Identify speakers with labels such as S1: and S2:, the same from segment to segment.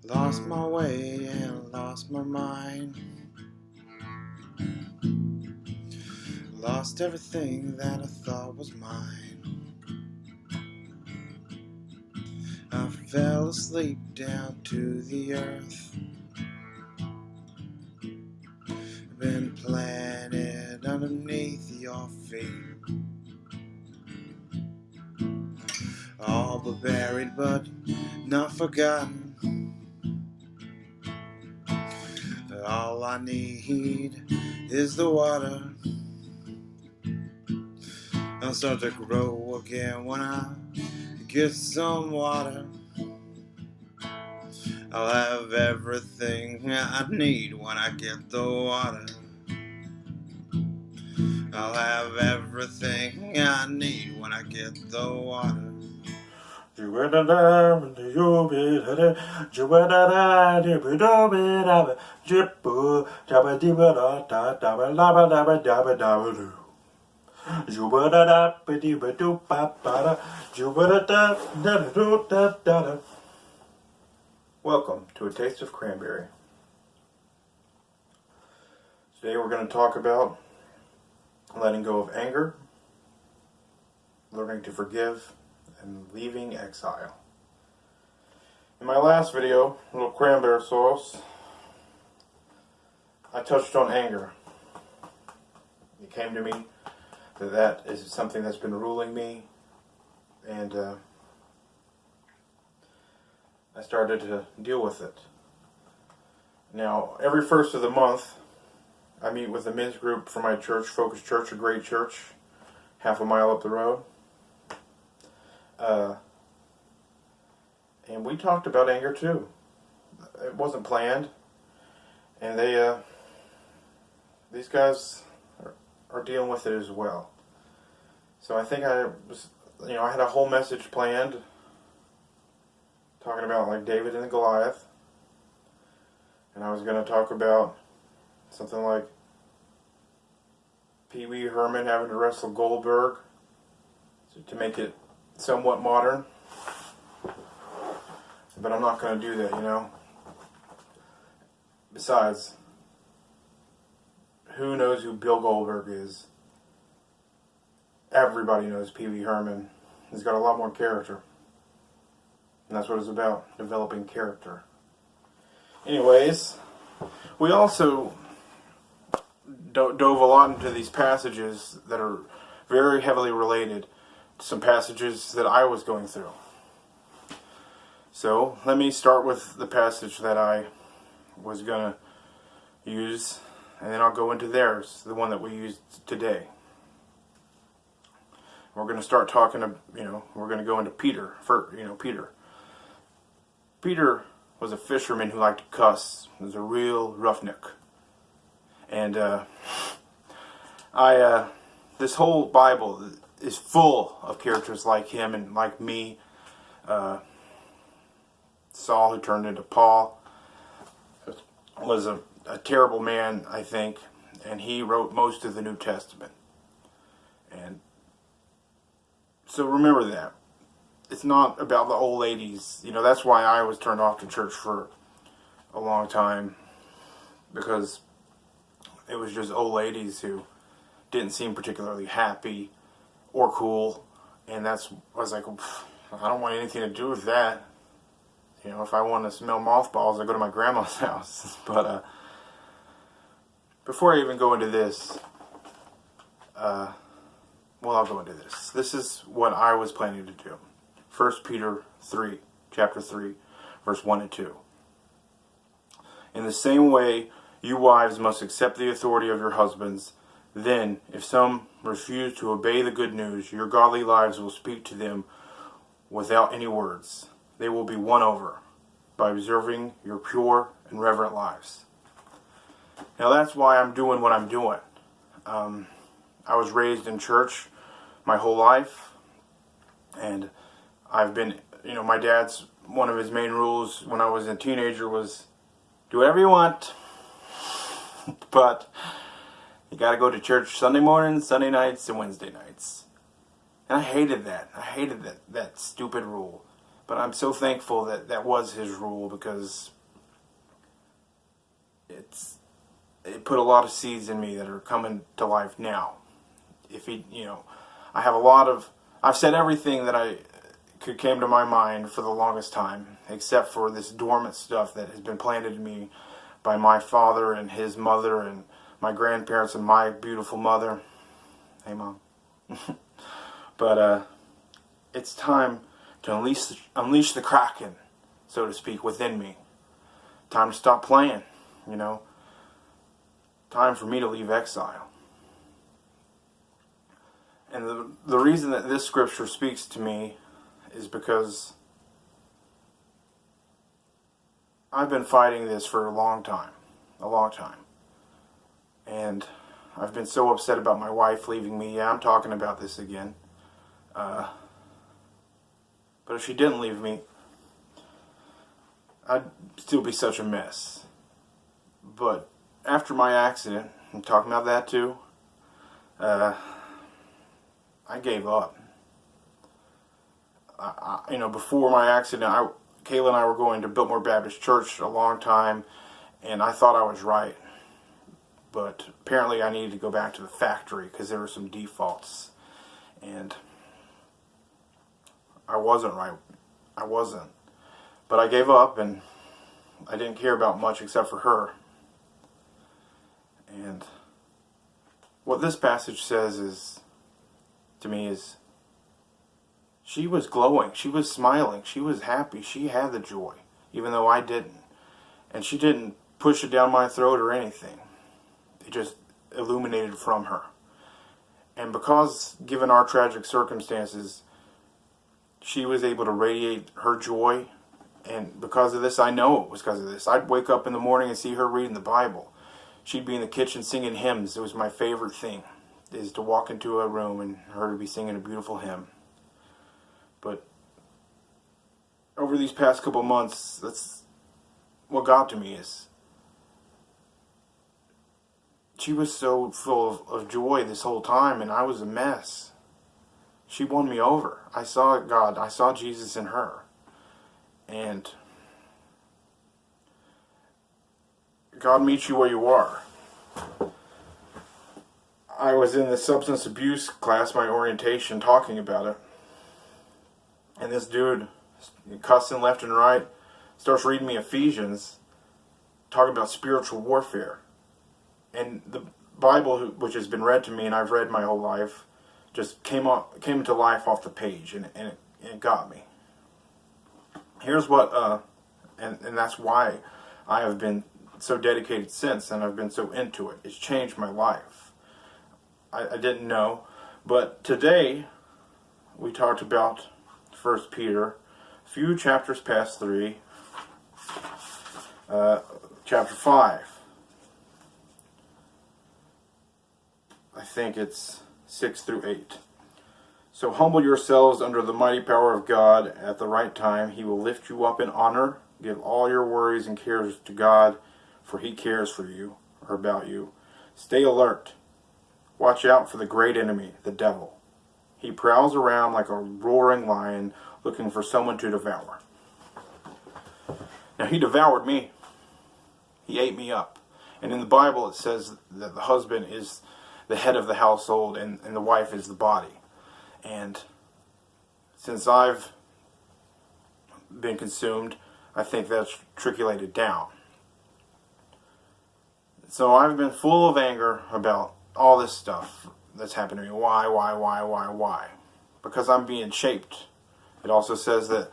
S1: Lost my way and lost my mind. Lost everything that I thought was mine. I fell asleep down to the earth. Been planted underneath your feet. All but buried but not forgotten. All I need is the water. I'll start to grow again when I get some water. I'll have everything I need when I get the water. I'll have everything I need when I get the water. Welcome to A Taste of Cranberry. Today we're going to talk about letting go of anger, learning to forgive, and leaving exile. In my last video, little cranberry sauce, I touched on anger. It came to me that is something that's been ruling me, and I started to deal with it. Now, every first of the month, I meet with the men's group for my church, Focus Church, a great church, half a mile up the road. And we talked about anger too. It wasn't planned, and these guys are dealing with it as well. So I think I had a whole message planned, talking about like David and Goliath, and I was going to talk about something like Pee Wee Herman having to wrestle Goldberg, to make it somewhat modern. But I'm not going to do that, Besides, who knows who Bill Goldberg is? Everybody knows Pee Wee Herman. He's got a lot more character. And that's what it's about, developing character. Anyways, we also dove a lot into these passages that are very heavily related to some passages that I was going through. So, let me start with the passage that I was going to use, and then I'll go into theirs, the one that we used today. We're going to start talking, we're going to go into Peter. Peter was a fisherman who liked to cuss. He was a real roughneck. And this whole Bible is full of characters like him and like me. Saul, who turned into Paul, was a terrible man, I think, and he wrote most of the New Testament. And so remember that. It's not about the old ladies. That's why I was turned off to church for a long time, because it was just old ladies who didn't seem particularly happy or cool, and I was like, I don't want anything to do with that. If I want to smell mothballs, I go to my grandma's house. But before I even go into this, I'll go into this. This is what I was planning to do. 1 Peter 3, chapter 3, verse 1 and 2. In the same way, you wives must accept the authority of your husbands. Then, if some refuse to obey the good news, your godly lives will speak to them without any words. They will be won over by observing your pure and reverent lives. Now that's why I'm doing what I'm doing. I was raised in church my whole life, and I've been, my dad's, one of his main rules when I was a teenager was, do whatever you want, but you gotta go to church Sunday mornings, Sunday nights, and Wednesday nights. And I hated that. that stupid rule. But I'm so thankful that was his rule, because it put a lot of seeds in me that are coming to life now. I have I've said everything that I could came to my mind for the longest time, except for this dormant stuff that has been planted in me by my father and his mother and my grandparents and my beautiful mother. Hey, Mom. But it's time to unleash the Kraken, so to speak, within me. Time to stop playing, Time for me to leave Exile. And the reason that this scripture speaks to me is because I've been fighting this for a long time. And I've been so upset about my wife leaving me. Yeah, I'm talking about this again. But if she didn't leave me, I'd still be such a mess. But after my accident, I'm talking about that too, I gave up. Before my accident, Kayla and I were going to Biltmore Baptist Church a long time, and I thought I was right. But apparently I needed to go back to the factory because there were some defaults. And I wasn't right. I wasn't. But I gave up, and I didn't care about much except for her. And what this passage says to me is, she was glowing, she was smiling, she was happy, she had the joy, even though I didn't. And she didn't push it down my throat or anything. It just illuminated from her. And because, given our tragic circumstances, she was able to radiate her joy, and because of this, I know it was because of this. I'd wake up in the morning and see her reading the Bible. She'd be in the kitchen singing hymns. It was my favorite thing, is to walk into a room and her to be singing a beautiful hymn. But over these past couple months, that's what got to me, is she was so full of joy this whole time, and I was a mess. She won me over. I saw God. I saw Jesus in her. And God meets you where you are. I was in the substance abuse class, my orientation, talking about it. And this dude, cussing left and right, starts reading me Ephesians, talking about spiritual warfare. And the Bible, which has been read to me and I've read my whole life, just came to life off the page, and it got me. Here's what, and that's why I have been so dedicated since, and I've been so into it. It's changed my life. I didn't know, but today we talked about 1 Peter, a few chapters past 3, chapter 5. I think it's 6 through 8. So humble yourselves under the mighty power of God. At the right time, He will lift you up in honor. Give all your worries and cares to God, for He cares for you, or about you. Stay alert. Watch out for the great enemy, the devil. He prowls around like a roaring lion, looking for someone to devour. Now, he devoured me. He ate me up. And in the Bible, it says that the husband is the head of the household, and the wife is the body. And since I've been consumed, I think that's trickulated down. So I've been full of anger about all this stuff that's happened to me. Why? Because I'm being shaped. It also says that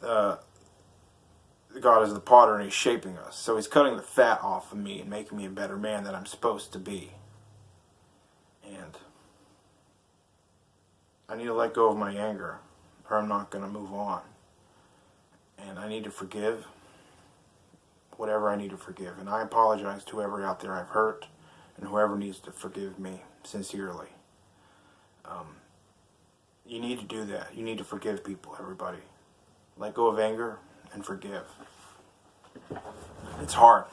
S1: God is the potter and He's shaping us. So He's cutting the fat off of me and making me a better man that I'm supposed to be. And I need to let go of my anger, or I'm not going to move on. And I need to forgive whatever I need to forgive. And I apologize to whoever out there I've hurt, and whoever needs to forgive me sincerely. You need to do that. You need to forgive people, everybody. Let go of anger and forgive. It's hard.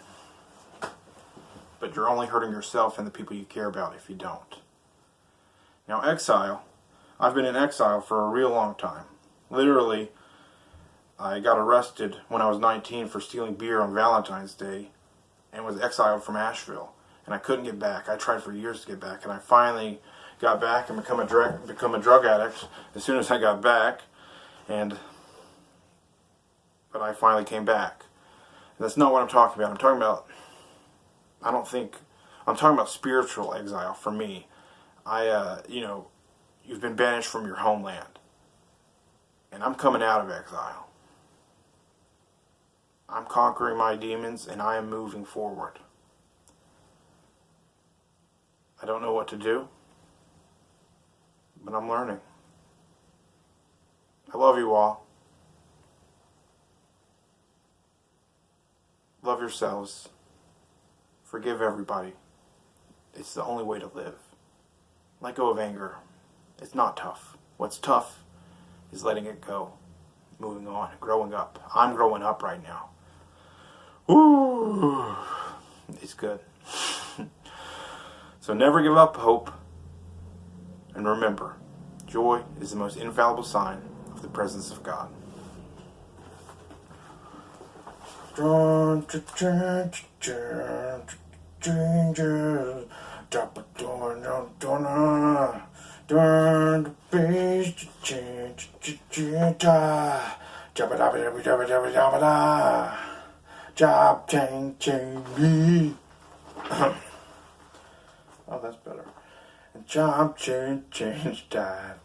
S1: But you're only hurting yourself and the people you care about if you don't. Now, exile. I've been in exile for a real long time. Literally, I got arrested when I was 19 for stealing beer on Valentine's Day. and was exiled from Asheville. And I couldn't get back. I tried for years to get back, and I finally got back and become a drug addict as soon as I got back. But I finally came back. And that's not what I'm talking about. I'm talking about spiritual exile for me. You've been banished from your homeland. And I'm coming out of exile. I'm conquering my demons, and I am moving forward. I don't know what to do, but I'm learning. I love you all. Love yourselves. Forgive everybody. It's the only way to live. Let go of anger. It's not tough. What's tough is letting it go. Moving on. Growing up. I'm growing up right now. Woo! It's good. So never give up hope. And remember, joy is the most infallible sign of the presence of God. Job change. Oh, that's better. Job change time.